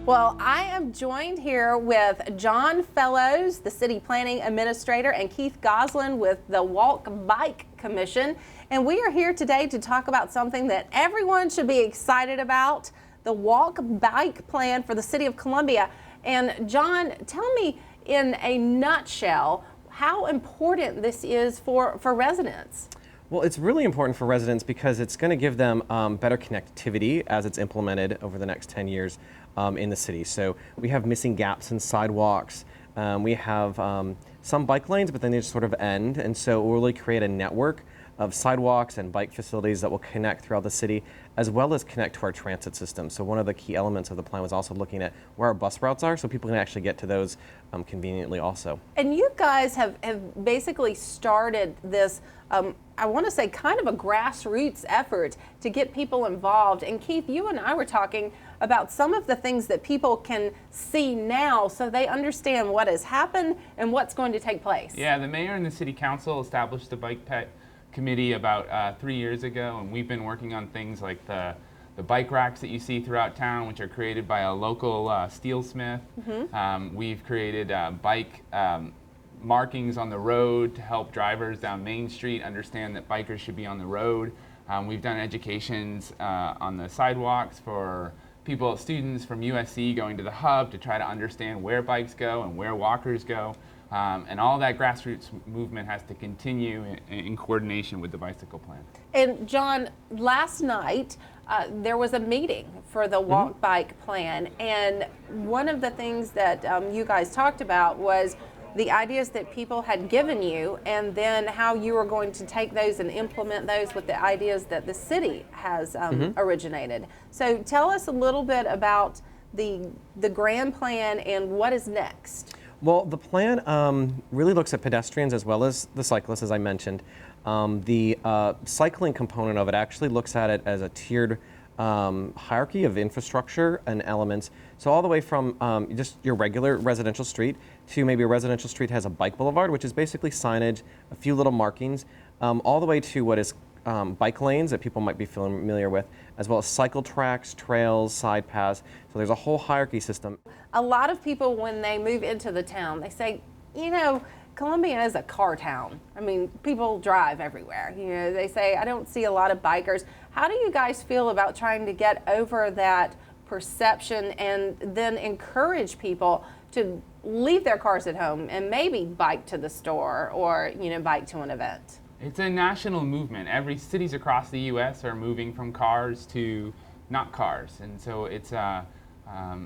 Well, I am joined here with John Fellows, the City Planning Administrator, and Keith Goslin with the Walk Bike Commission. And we are here today to talk about something that everyone should be excited about, the Walk Bike Plan for the City of Columbia. And John, tell me in a nutshell how important this is for residents. Well, it's really important for residents because it's going to give them better connectivity as it's implemented over the next 10 years in the city. So we have missing gaps in sidewalks. We have some bike lanes, but then they just sort of end. And so we'll really create a network of sidewalks and bike facilities that will connect throughout the city, as well as connect to our transit system. So one of the key elements of the plan was also looking at where our bus routes are so people can actually get to those conveniently also. And you guys have basically started this, I want to say kind of a grassroots effort to get people involved. And Keith, you and I were talking about some of the things that people can see now so they understand what has happened and what's going to take place. Yeah, the mayor and the city council established the bike pet committee about 3 years ago, and we've been working on things like the bike racks that you see throughout town, which are created by a local steelsmith. We've created bike markings on the road to help drivers down Main Street understand that bikers should be on the road. We've done educations on the sidewalks for students from USC going to the hub to try to understand where bikes go and where walkers go. And all that grassroots movement has to continue in coordination with the bicycle plan. And John, last night there was a meeting for the Walk Bike Plan, and one of the things that you guys talked about was the ideas that people had given you, and then how you were going to take those and implement those with the ideas that the city has originated. So tell us a little bit about the grand plan and what is next. Well, the plan really looks at pedestrians as well as the cyclists, as I mentioned. The cycling component of it actually looks at it as a tiered hierarchy of infrastructure and elements. So all the way from just your regular residential street to maybe a residential street has a bike boulevard, which is basically signage, a few little markings, all the way to what is bike lanes that people might be familiar with, as well as cycle tracks, trails, side paths. So there's a whole hierarchy system. A lot of people, when they move into the town, they say, you know, Columbia is a car town. I mean, people drive everywhere. You know, they say, I don't see a lot of bikers. How do you guys feel about trying to get over that perception and then encourage people to leave their cars at home and maybe bike to the store or, you know, bike to an event? It's a national movement. Every cities across the U.S. are moving from cars to not cars, and so it's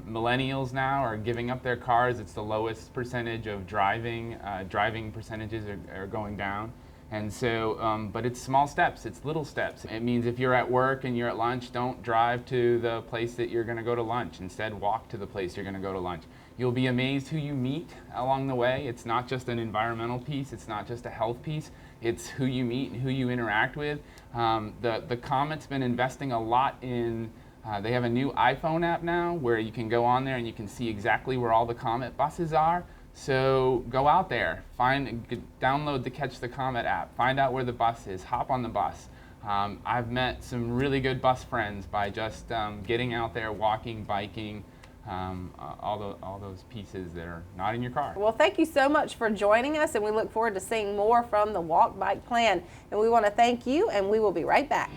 millennials now are giving up their cars. It's the lowest percentage of driving. Driving percentages are going down, and so but it's small steps. It's little steps. It means if you're at work and you're at lunch, don't drive to the place that you're going to go to lunch. Instead, walk to the place you're going to go to lunch. You'll be amazed who you meet along the way. It's not just an environmental piece. It's not just a health piece. It's who you meet and who you interact with. The Comet's been investing a lot in, they have a new iPhone app now where you can go on there and you can see exactly where all the Comet buses are. So go out there, download the Catch the Comet app, find out where the bus is, hop on the bus. I've met some really good bus friends by just getting out there, walking, biking, all those pieces that are not in your car. Well, thank you so much for joining us, and we look forward to seeing more from the Walk Bike Plan. And we want to thank you, and we will be right back.